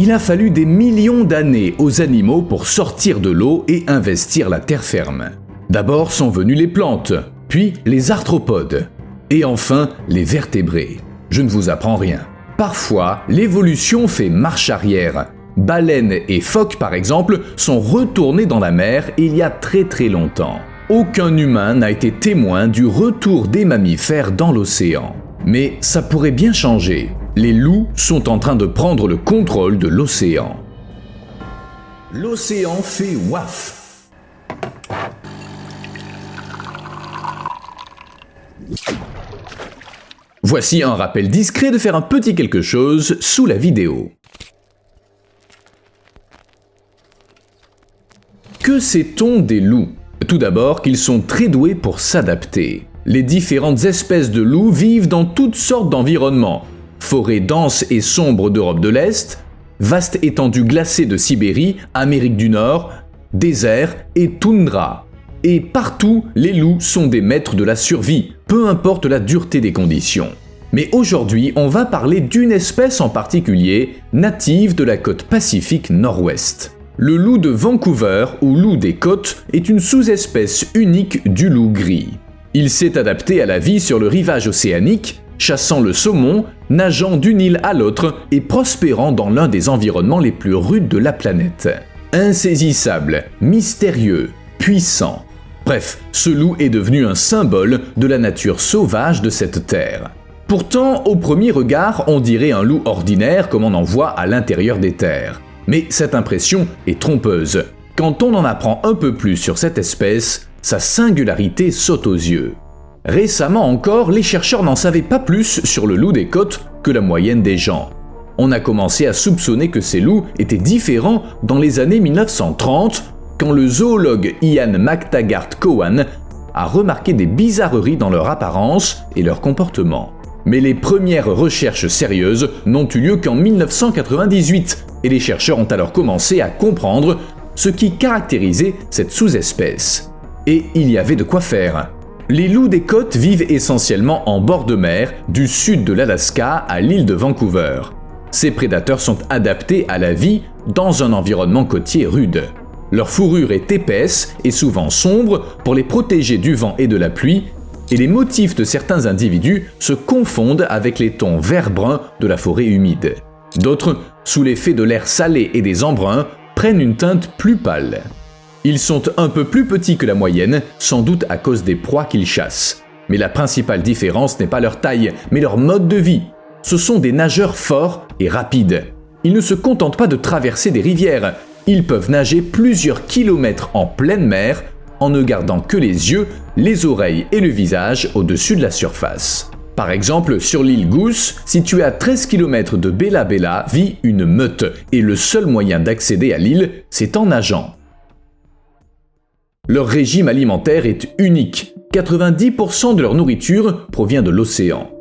Il a fallu des millions d'années aux animaux pour sortir de l'eau et investir la terre ferme. D'abord sont venues les plantes, puis les arthropodes, et enfin les vertébrés. Je ne vous apprends rien. Parfois, l'évolution fait marche arrière. Baleines et phoques, par exemple, sont retournés dans la mer il y a très longtemps. Aucun humain n'a été témoin du retour des mammifères dans l'océan. Mais ça pourrait bien changer. Les loups sont en train de prendre le contrôle de l'océan. L'océan fait waf. Voici un rappel discret de faire un petit quelque chose sous la vidéo. Que sait-on des loups? Tout d'abord qu'ils sont très doués pour s'adapter. Les différentes espèces de loups vivent dans toutes sortes d'environnements. Forêts denses et sombres d'Europe de l'Est, vastes étendues glacées de Sibérie, Amérique du Nord, désert et toundra. Et partout, les loups sont des maîtres de la survie, peu importe la dureté des conditions. Mais aujourd'hui, on va parler d'une espèce en particulier, native de la côte pacifique nord-ouest. Le loup de Vancouver, ou loup des côtes, est une sous-espèce unique du loup gris. Il s'est adapté à la vie sur le rivage océanique, chassant le saumon, nageant d'une île à l'autre et prospérant dans l'un des environnements les plus rudes de la planète. Insaisissable, mystérieux, puissant. Bref, ce loup est devenu un symbole de la nature sauvage de cette terre. Pourtant, au premier regard, on dirait un loup ordinaire comme on en voit à l'intérieur des terres. Mais cette impression est trompeuse. Quand on en apprend un peu plus sur cette espèce, sa singularité saute aux yeux. Récemment encore, les chercheurs n'en savaient pas plus sur le loup des côtes que la moyenne des gens. On a commencé à soupçonner que ces loups étaient différents dans les années 1930, quand le zoologue Ian McTaggart-Cowan a remarqué des bizarreries dans leur apparence et leur comportement. Mais les premières recherches sérieuses n'ont eu lieu qu'en 1998, et les chercheurs ont alors commencé à comprendre ce qui caractérisait cette sous-espèce. Et il y avait de quoi faire. Les loups des côtes vivent essentiellement en bord de mer, du sud de l'Alaska à l'île de Vancouver. Ces prédateurs sont adaptés à la vie dans un environnement côtier rude. Leur fourrure est épaisse et souvent sombre pour les protéger du vent et de la pluie, et les motifs de certains individus se confondent avec les tons vert-brun de la forêt humide. D'autres, sous l'effet de l'air salé et des embruns, prennent une teinte plus pâle. Ils sont un peu plus petits que la moyenne, sans doute à cause des proies qu'ils chassent. Mais la principale différence n'est pas leur taille, mais leur mode de vie. Ce sont des nageurs forts et rapides. Ils ne se contentent pas de traverser des rivières. Ils peuvent nager plusieurs kilomètres en pleine mer, en ne gardant que les yeux, les oreilles et le visage au-dessus de la surface. Par exemple, sur l'île Goose, située à 13 km de Bella Bella, vit une meute, et le seul moyen d'accéder à l'île, c'est en nageant. Leur régime alimentaire est unique. 90% de leur nourriture provient de l'océan.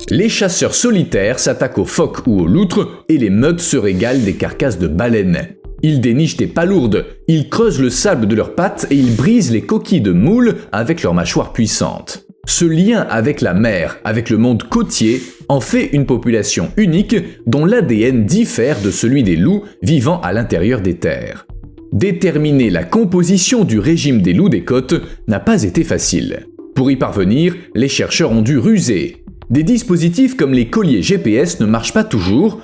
Les chasseurs solitaires s'attaquent aux phoques ou aux loutres, et les meutes se régalent des carcasses de baleines. Ils dénichent des palourdes, ils creusent le sable de leurs pattes et ils brisent les coquilles de moules avec leurs mâchoires puissantes. Ce lien avec la mer, avec le monde côtier, en fait une population unique dont l'ADN diffère de celui des loups vivant à l'intérieur des terres. Déterminer la composition du régime des loups des côtes n'a pas été facile. Pour y parvenir, les chercheurs ont dû ruser. Des dispositifs comme les colliers GPS ne marchent pas toujours,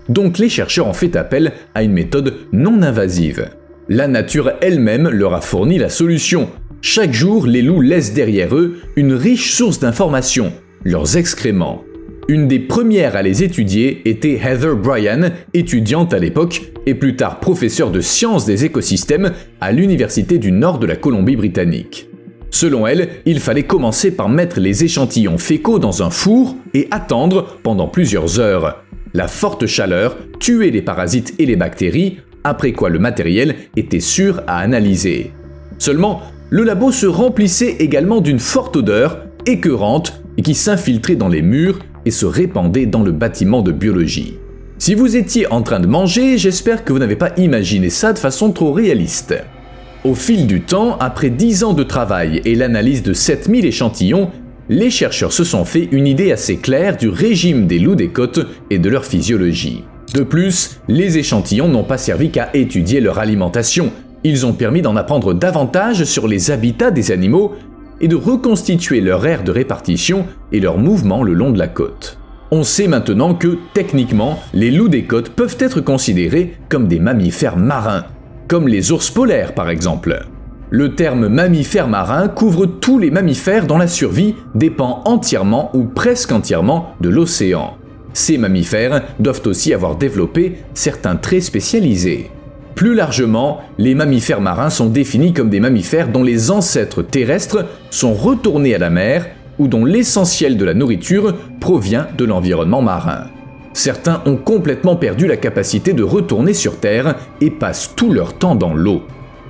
donc les chercheurs ont fait appel à une méthode non invasive. La nature elle-même leur a fourni la solution. Chaque jour, les loups laissent derrière eux une riche source d'informations, leurs excréments. Une des premières à les étudier était Heather Bryan, étudiante à l'époque et plus tard professeure de sciences des écosystèmes à l'Université du Nord de la Colombie-Britannique. Selon elle, il fallait commencer par mettre les échantillons fécaux dans un four et attendre pendant plusieurs heures. La forte chaleur tuait les parasites et les bactéries, après quoi le matériel était sûr à analyser. Seulement, le labo se remplissait également d'une forte odeur écœurante et qui s'infiltrait dans les murs et se répandait dans le bâtiment de biologie. Si vous étiez en train de manger, j'espère que vous n'avez pas imaginé ça de façon trop réaliste. Au fil du temps, après 10 ans de travail et l'analyse de 7000 échantillons, les chercheurs se sont fait une idée assez claire du régime des loups des côtes et de leur physiologie. De plus, les échantillons n'ont pas servi qu'à étudier leur alimentation, ils ont permis d'en apprendre davantage sur les habitats des animaux et de reconstituer leur aire de répartition et leurs mouvements le long de la côte. On sait maintenant que, techniquement, les loups des côtes peuvent être considérés comme des mammifères marins, comme les ours polaires par exemple. Le terme mammifère marin couvre tous les mammifères dont la survie dépend entièrement ou presque entièrement de l'océan. Ces mammifères doivent aussi avoir développé certains traits spécialisés. Plus largement, les mammifères marins sont définis comme des mammifères dont les ancêtres terrestres sont retournés à la mer ou dont l'essentiel de la nourriture provient de l'environnement marin. Certains ont complètement perdu la capacité de retourner sur Terre et passent tout leur temps dans l'eau.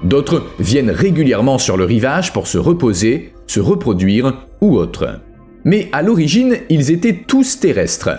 D'autres viennent régulièrement sur le rivage pour se reposer, se reproduire ou autre. Mais à l'origine, ils étaient tous terrestres.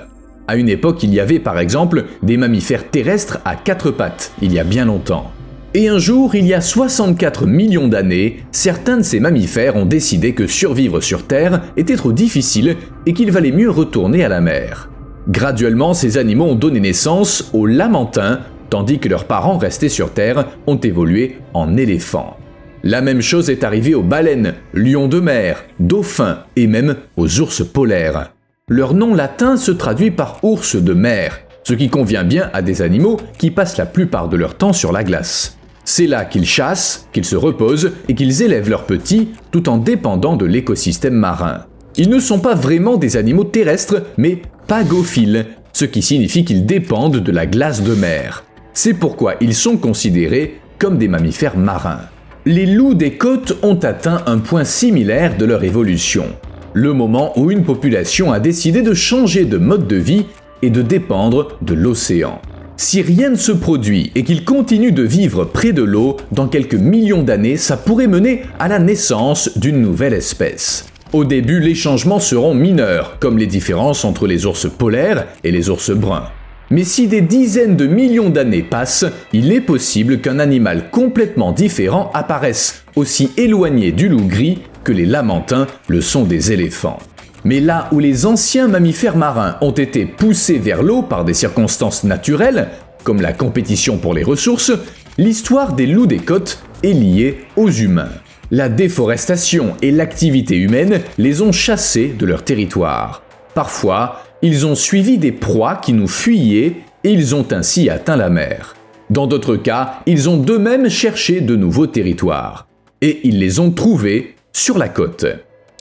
À une époque, il y avait par exemple des mammifères terrestres à 4 pattes, il y a bien longtemps. Et un jour, il y a 64 millions d'années, certains de ces mammifères ont décidé que survivre sur Terre était trop difficile et qu'il valait mieux retourner à la mer. Graduellement, ces animaux ont donné naissance aux lamantins, tandis que leurs parents restés sur Terre ont évolué en éléphants. La même chose est arrivée aux baleines, lions de mer, dauphins et même aux ours polaires. Leur nom latin se traduit par ours de mer, ce qui convient bien à des animaux qui passent la plupart de leur temps sur la glace. C'est là qu'ils chassent, qu'ils se reposent et qu'ils élèvent leurs petits tout en dépendant de l'écosystème marin. Ils ne sont pas vraiment des animaux terrestres, mais pagophiles, ce qui signifie qu'ils dépendent de la glace de mer. C'est pourquoi ils sont considérés comme des mammifères marins. Les loups des côtes ont atteint un point similaire de leur évolution. Le moment où une population a décidé de changer de mode de vie et de dépendre de l'océan. Si rien ne se produit et qu'ils continuent de vivre près de l'eau, dans quelques millions d'années, ça pourrait mener à la naissance d'une nouvelle espèce. Au début, les changements seront mineurs, comme les différences entre les ours polaires et les ours bruns. Mais si des dizaines de millions d'années passent, il est possible qu'un animal complètement différent apparaisse, aussi éloigné du loup gris que les lamantins le sont des éléphants. Mais là où les anciens mammifères marins ont été poussés vers l'eau par des circonstances naturelles, comme la compétition pour les ressources, l'histoire des loups des côtes est liée aux humains. La déforestation et l'activité humaine les ont chassés de leur territoire. Parfois, ils ont suivi des proies qui nous fuyaient et ils ont ainsi atteint la mer. Dans d'autres cas, ils ont d'eux-mêmes cherché de nouveaux territoires. Et ils les ont trouvés sur la côte.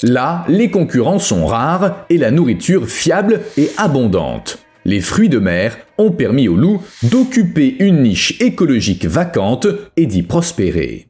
Là, les concurrents sont rares et la nourriture fiable et abondante. Les fruits de mer ont permis aux loups d'occuper une niche écologique vacante et d'y prospérer.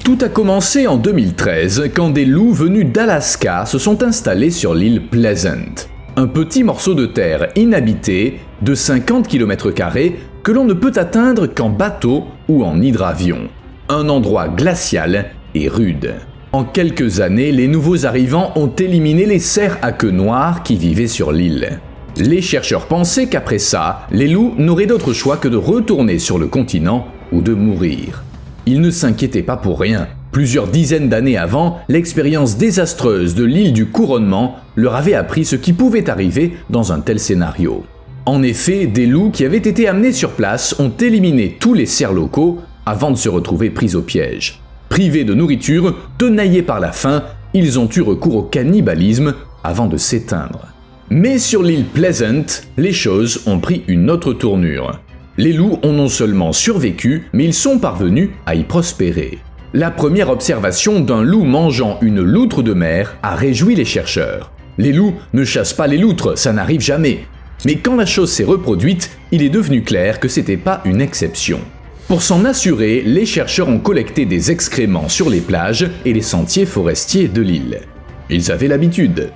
Tout a commencé en 2013 quand des loups venus d'Alaska se sont installés sur l'île Pleasant, un petit morceau de terre inhabité de 50 km² que l'on ne peut atteindre qu'en bateau ou en hydravion. Un endroit glacial et rude. En quelques années, les nouveaux arrivants ont éliminé les cerfs à queue noire qui vivaient sur l'île. Les chercheurs pensaient qu'après ça, les loups n'auraient d'autre choix que de retourner sur le continent ou de mourir. Ils ne s'inquiétaient pas pour rien. Plusieurs dizaines d'années avant, l'expérience désastreuse de l'île du Couronnement leur avait appris ce qui pouvait arriver dans un tel scénario. En effet, des loups qui avaient été amenés sur place ont éliminé tous les cerfs locaux avant de se retrouver pris au piège. Privés de nourriture, tenaillés par la faim, ils ont eu recours au cannibalisme avant de s'éteindre. Mais sur l'île Pleasant, les choses ont pris une autre tournure. Les loups ont non seulement survécu, mais ils sont parvenus à y prospérer. La première observation d'un loup mangeant une loutre de mer a réjoui les chercheurs. Les loups ne chassent pas les loutres, ça n'arrive jamais. Mais quand la chose s'est reproduite, il est devenu clair que c'était pas une exception. Pour s'en assurer, les chercheurs ont collecté des excréments sur les plages et les sentiers forestiers de l'île. Ils avaient l'habitude.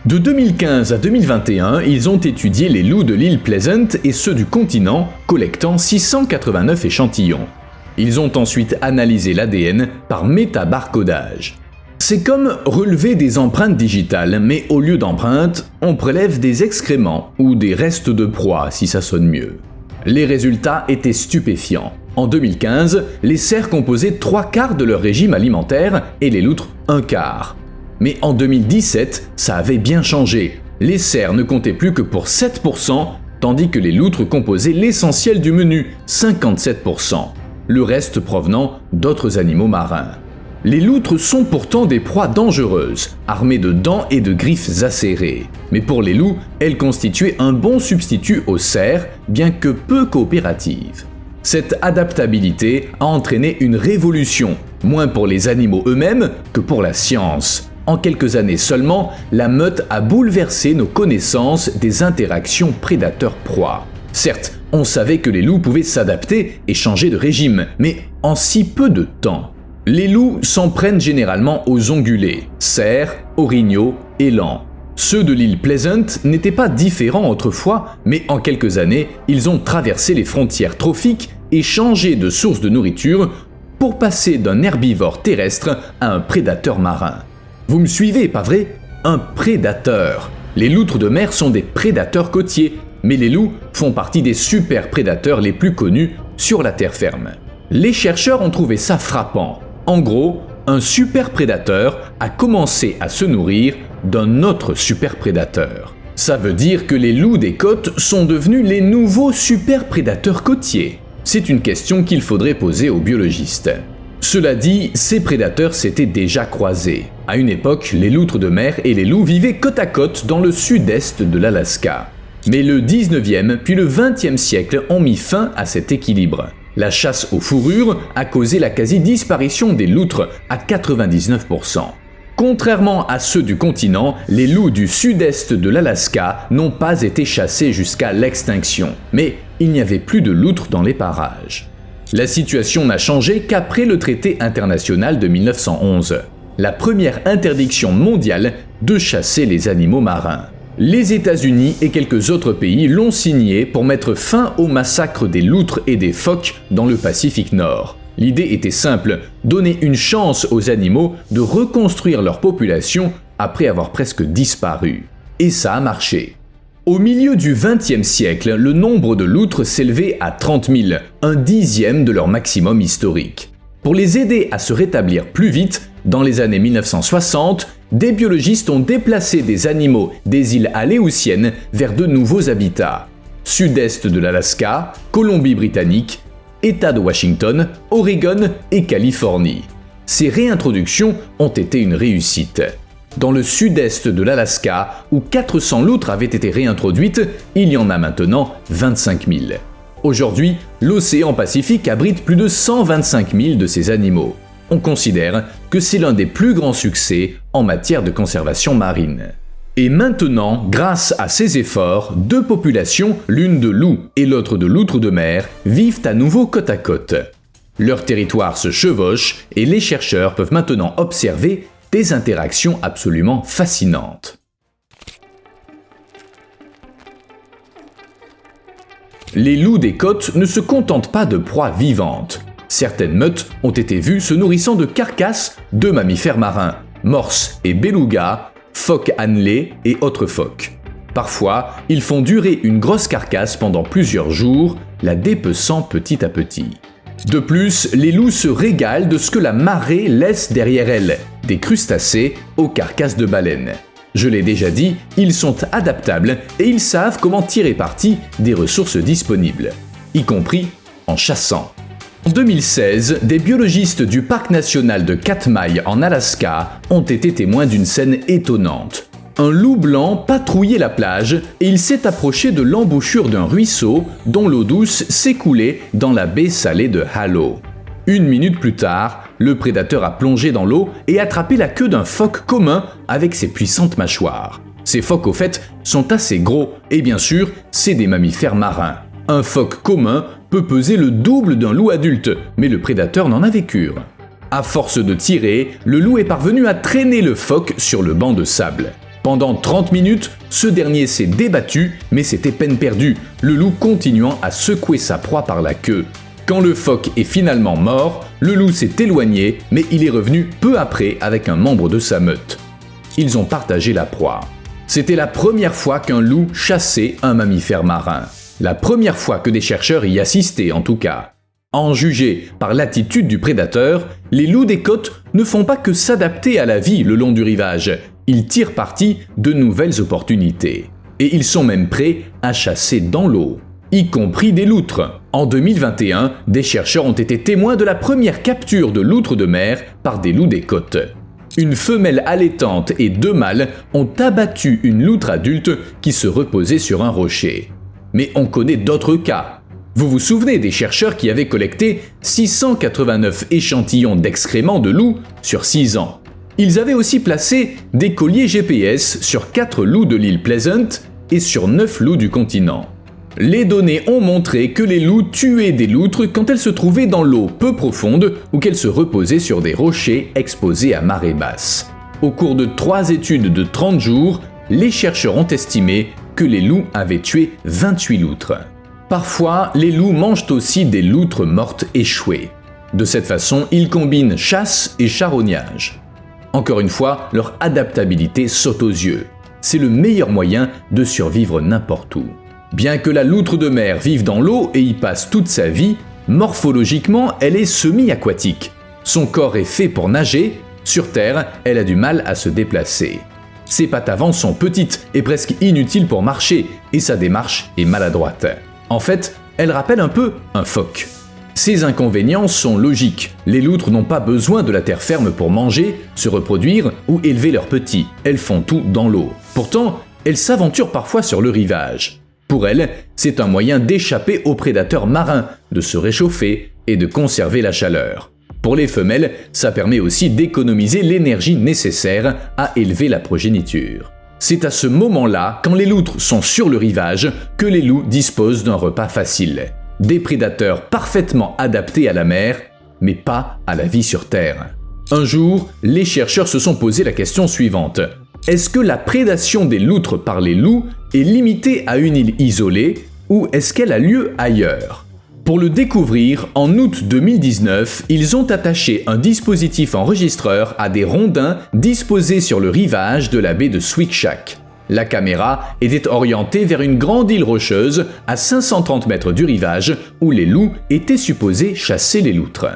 De 2015 à 2021, ils ont étudié les loups de l'île Pleasant et ceux du continent, collectant 689 échantillons. Ils ont ensuite analysé l'ADN par métabarcodage. C'est comme relever des empreintes digitales, mais au lieu d'empreintes, on prélève des excréments ou des restes de proie si ça sonne mieux. Les résultats étaient stupéfiants. En 2015, les cerfs composaient 3/4 de leur régime alimentaire et les loutres 1/4. Mais en 2017, ça avait bien changé. Les cerfs ne comptaient plus que pour 7%, tandis que les loutres composaient l'essentiel du menu, 57%, le reste provenant d'autres animaux marins. Les loutres sont pourtant des proies dangereuses, armées de dents et de griffes acérées. Mais pour les loups, elles constituaient un bon substitut aux cerfs, bien que peu coopératives. Cette adaptabilité a entraîné une révolution, moins pour les animaux eux-mêmes que pour la science. En quelques années seulement, la meute a bouleversé nos connaissances des interactions prédateur-proie. Certes, on savait que les loups pouvaient s'adapter et changer de régime, mais en si peu de temps. Les loups s'en prennent généralement aux ongulés, cerfs, orignaux, élans. Ceux de l'île Pleasant n'étaient pas différents autrefois, mais en quelques années, ils ont traversé les frontières trophiques et changé de source de nourriture pour passer d'un herbivore terrestre à un prédateur marin. Vous me suivez, pas vrai? Un prédateur. Les loutres de mer sont des prédateurs côtiers, mais les loups font partie des super prédateurs les plus connus sur la terre ferme. Les chercheurs ont trouvé ça frappant. En gros, un super prédateur a commencé à se nourrir d'un autre super prédateur. Ça veut dire que les loups des côtes sont devenus les nouveaux super prédateurs côtiers. C'est une question qu'il faudrait poser aux biologistes. Cela dit, ces prédateurs s'étaient déjà croisés. À une époque, les loutres de mer et les loups vivaient côte à côte dans le sud-est de l'Alaska. Mais le 19e puis le 20e siècle ont mis fin à cet équilibre. La chasse aux fourrures a causé la quasi-disparition des loutres à 99%. Contrairement à ceux du continent, les loups du sud-est de l'Alaska n'ont pas été chassés jusqu'à l'extinction, mais il n'y avait plus de loutres dans les parages. La situation n'a changé qu'après le traité international de 1911, la première interdiction mondiale de chasser les animaux marins. Les États-Unis et quelques autres pays l'ont signé pour mettre fin au massacre des loutres et des phoques dans le Pacifique Nord. L'idée était simple, donner une chance aux animaux de reconstruire leur population après avoir presque disparu. Et ça a marché. Au milieu du XXe siècle, le nombre de loutres s'élevait à 30 000, un dixième de leur maximum historique. Pour les aider à se rétablir plus vite, dans les années 1960, des biologistes ont déplacé des animaux des îles Aléoutiennes vers de nouveaux habitats. Sud-est de l'Alaska, Colombie-Britannique, État de Washington, Oregon et Californie. Ces réintroductions ont été une réussite. Dans le sud-est de l'Alaska, où 400 loutres avaient été réintroduites, il y en a maintenant 25 000. Aujourd'hui, l'océan Pacifique abrite plus de 125 000 de ces animaux. On considère que c'est l'un des plus grands succès en matière de conservation marine. Et maintenant, grâce à ces efforts, deux populations, l'une de loups et l'autre de loutres de mer, vivent à nouveau côte à côte. Leurs territoires se chevauchent et les chercheurs peuvent maintenant observer des interactions absolument fascinantes. Les loups des côtes ne se contentent pas de proies vivantes. Certaines meutes ont été vues se nourrissant de carcasses de mammifères marins, morses et belugas, phoques annelés et autres phoques. Parfois, ils font durer une grosse carcasse pendant plusieurs jours, la dépeçant petit à petit. De plus, les loups se régalent de ce que la marée laisse derrière elle, des crustacés aux carcasses de baleines. Je l'ai déjà dit, ils sont adaptables et ils savent comment tirer parti des ressources disponibles, y compris en chassant. En 2016, des biologistes du parc national de Katmai en Alaska ont été témoins d'une scène étonnante. Un loup blanc patrouillait la plage et il s'est approché de l'embouchure d'un ruisseau dont l'eau douce s'écoulait dans la baie salée de Hallow. 1 minute plus tard, le prédateur a plongé dans l'eau et attrapé la queue d'un phoque commun avec ses puissantes mâchoires. Ces phoques, au fait, sont assez gros et bien sûr, c'est des mammifères marins. Un phoque commun peut peser le double d'un loup adulte, mais le prédateur n'en avait cure. À force de tirer, le loup est parvenu à traîner le phoque sur le banc de sable. Pendant 30 minutes, ce dernier s'est débattu, mais c'était peine perdue, le loup continuant à secouer sa proie par la queue. Quand le phoque est finalement mort, le loup s'est éloigné, mais il est revenu peu après avec un membre de sa meute. Ils ont partagé la proie. C'était la première fois qu'un loup chassait un mammifère marin. La première fois que des chercheurs y assistaient en tout cas. À en juger par l'attitude du prédateur, les loups des côtes ne font pas que s'adapter à la vie le long du rivage. Ils tirent parti de nouvelles opportunités. Et ils sont même prêts à chasser dans l'eau, y compris des loutres. En 2021, des chercheurs ont été témoins de la première capture de loutres de mer par des loups des côtes. Une femelle allaitante et 2 mâles ont abattu une loutre adulte qui se reposait sur un rocher. Mais on connaît d'autres cas. Vous vous souvenez des chercheurs qui avaient collecté 689 échantillons d'excréments de loups sur 6 ans. Ils avaient aussi placé des colliers GPS sur 4 loups de l'île Pleasant et sur 9 loups du continent. Les données ont montré que les loups tuaient des loutres quand elles se trouvaient dans l'eau peu profonde ou qu'elles se reposaient sur des rochers exposés à marée basse. Au cours de 3 études de 30 jours, les chercheurs ont estimé que les loups avaient tué 28 loutres. Parfois, les loups mangent aussi des loutres mortes échouées. De cette façon, ils combinent chasse et charognage. Encore une fois, leur adaptabilité saute aux yeux. C'est le meilleur moyen de survivre n'importe où. Bien que la loutre de mer vive dans l'eau et y passe toute sa vie, morphologiquement, elle est semi-aquatique. Son corps est fait pour nager, sur Terre, elle a du mal à se déplacer. Ses pattes avant sont petites et presque inutiles pour marcher, et sa démarche est maladroite. En fait, elle rappelle un peu un phoque. Ces inconvénients sont logiques. Les loutres n'ont pas besoin de la terre ferme pour manger, se reproduire ou élever leurs petits. Elles font tout dans l'eau. Pourtant, elles s'aventurent parfois sur le rivage. Pour elles, c'est un moyen d'échapper aux prédateurs marins, de se réchauffer et de conserver la chaleur. Pour les femelles, ça permet aussi d'économiser l'énergie nécessaire à élever la progéniture. C'est à ce moment-là, quand les loutres sont sur le rivage, que les loups disposent d'un repas facile. Des prédateurs parfaitement adaptés à la mer, mais pas à la vie sur Terre. Un jour, les chercheurs se sont posé la question suivante. Est-ce que la prédation des loutres par les loups est limitée à une île isolée ou est-ce qu'elle a lieu ailleurs? Pour le découvrir, en août 2019, ils ont attaché un dispositif enregistreur à des rondins disposés sur le rivage de la baie de Swikshack. La caméra était orientée vers une grande île rocheuse à 530 mètres du rivage où les loups étaient supposés chasser les loutres.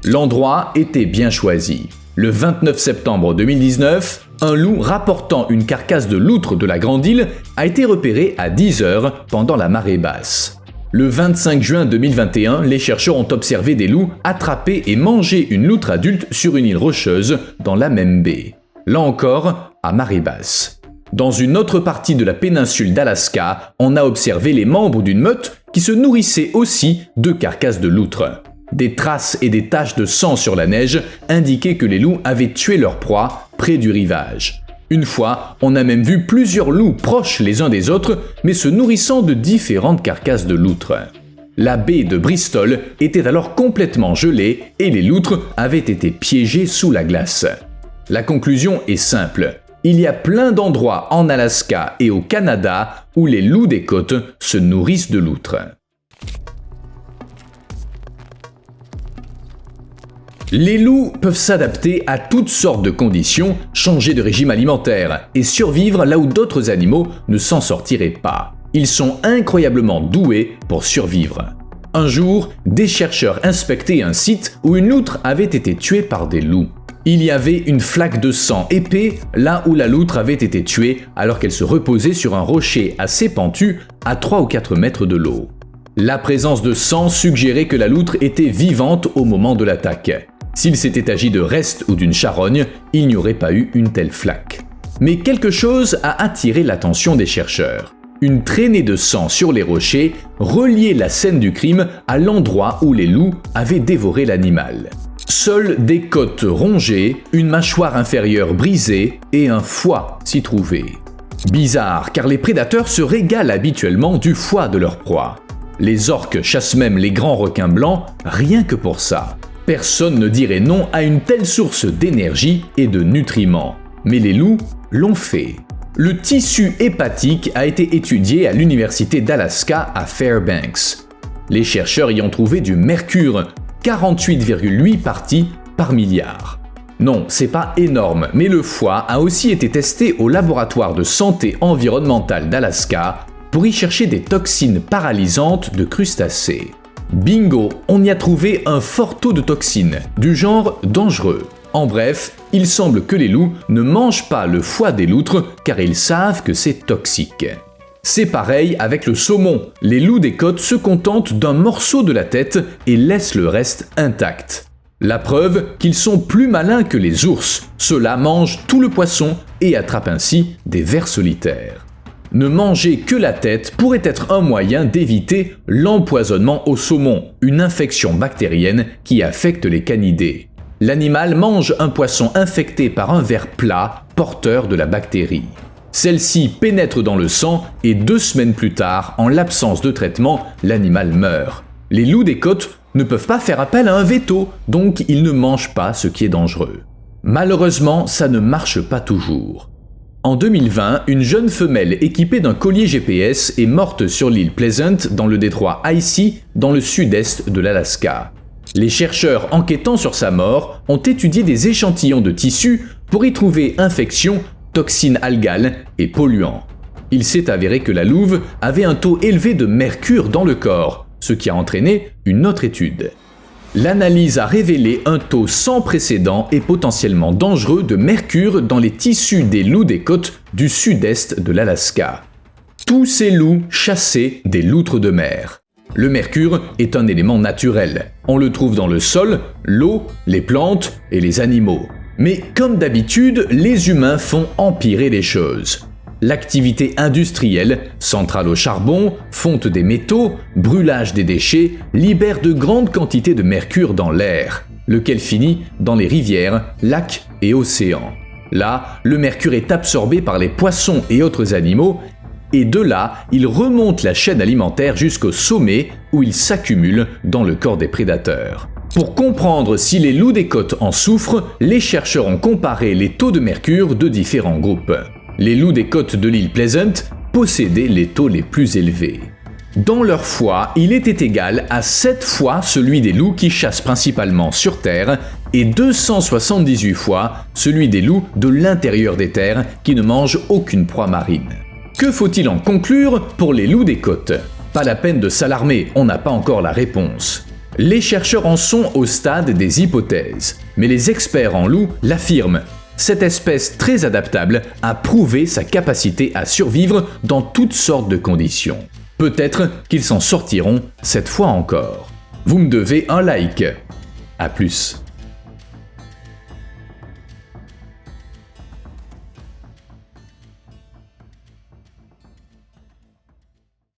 L'endroit était bien choisi. Le 29 septembre 2019, un loup rapportant une carcasse de loutre de la grande île a été repéré à 10 heures pendant la marée basse. Le 25 juin 2021, les chercheurs ont observé des loups attraper et manger une loutre adulte sur une île rocheuse dans la même baie. Là encore, à marée basse. Dans une autre partie de la péninsule d'Alaska, on a observé les membres d'une meute qui se nourrissaient aussi de carcasses de loutres. Des traces et des taches de sang sur la neige indiquaient que les loups avaient tué leur proie près du rivage. Une fois, on a même vu plusieurs loups proches les uns des autres, mais se nourrissant de différentes carcasses de loutres. La baie de Bristol était alors complètement gelée et les loutres avaient été piégées sous la glace. La conclusion est simple. Il y a plein d'endroits en Alaska et au Canada où les loups des côtes se nourrissent de loutres. Les loups peuvent s'adapter à toutes sortes de conditions, changer de régime alimentaire et survivre là où d'autres animaux ne s'en sortiraient pas. Ils sont incroyablement doués pour survivre. Un jour, des chercheurs inspectaient un site où une loutre avait été tuée par des loups. Il y avait une flaque de sang épais là où la loutre avait été tuée alors qu'elle se reposait sur un rocher assez pentu à 3 ou 4 mètres de l'eau. La présence de sang suggérait que la loutre était vivante au moment de l'attaque. S'il s'était agi de restes ou d'une charogne, il n'y aurait pas eu une telle flaque. Mais quelque chose a attiré l'attention des chercheurs. Une traînée de sang sur les rochers reliait la scène du crime à l'endroit où les loups avaient dévoré l'animal. Seules des côtes rongées, une mâchoire inférieure brisée et un foie s'y trouvaient. Bizarre, car les prédateurs se régalent habituellement du foie de leur proie. Les orques chassent même les grands requins blancs rien que pour ça. Personne ne dirait non à une telle source d'énergie et de nutriments. Mais les loups l'ont fait. Le tissu hépatique a été étudié à l'université d'Alaska à Fairbanks. Les chercheurs y ont trouvé du mercure, 48,8 parties par milliard. Non, c'est pas énorme, mais le foie a aussi été testé au laboratoire de santé environnementale d'Alaska pour y chercher des toxines paralysantes de crustacés. Bingo, on y a trouvé un fort taux de toxines, du genre dangereux. En bref, il semble que les loups ne mangent pas le foie des loutres car ils savent que c'est toxique. C'est pareil avec le saumon. Les loups des côtes se contentent d'un morceau de la tête et laissent le reste intact. La preuve qu'ils sont plus malins que les ours. Ceux-là mangent tout le poisson et attrapent ainsi des vers solitaires. Ne manger que la tête pourrait être un moyen d'éviter l'empoisonnement au saumon, une infection bactérienne qui affecte les canidés. L'animal mange un poisson infecté par un ver plat porteur de la bactérie. Celle-ci pénètre dans le sang et 2 semaines plus tard, en l'absence de traitement, l'animal meurt. Les loups des côtes ne peuvent pas faire appel à un veto, donc ils ne mangent pas ce qui est dangereux. Malheureusement, ça ne marche pas toujours. En 2020, une jeune femelle équipée d'un collier GPS est morte sur l'île Pleasant dans le détroit Icy, dans le sud-est de l'Alaska. Les chercheurs enquêtant sur sa mort ont étudié des échantillons de tissu pour y trouver infections, toxines algales et polluants. Il s'est avéré que la louve avait un taux élevé de mercure dans le corps, ce qui a entraîné une autre étude. L'analyse a révélé un taux sans précédent et potentiellement dangereux de mercure dans les tissus des loups des côtes du sud-est de l'Alaska. Tous ces loups chassaient des loutres de mer. Le mercure est un élément naturel. On le trouve dans le sol, l'eau, les plantes et les animaux. Mais comme d'habitude, les humains font empirer les choses. L'activité industrielle, centrale au charbon, fonte des métaux, brûlage des déchets, libère de grandes quantités de mercure dans l'air, lequel finit dans les rivières, lacs et océans. Là, le mercure est absorbé par les poissons et autres animaux, et de là, il remonte la chaîne alimentaire jusqu'au sommet où il s'accumule dans le corps des prédateurs. Pour comprendre si les loups des côtes en souffrent, les chercheurs ont comparé les taux de mercure de différents groupes. Les loups des côtes de l'île Pleasant possédaient les taux les plus élevés. Dans leur foie, il était égal à 7 fois celui des loups qui chassent principalement sur terre et 278 fois celui des loups de l'intérieur des terres qui ne mangent aucune proie marine. Que faut-il en conclure pour les loups des côtes? Pas la peine de s'alarmer, on n'a pas encore la réponse. Les chercheurs en sont au stade des hypothèses, mais les experts en loups l'affirment. Cette espèce très adaptable a prouvé sa capacité à survivre dans toutes sortes de conditions. Peut-être qu'ils s'en sortiront cette fois encore. Vous me devez un like. À plus.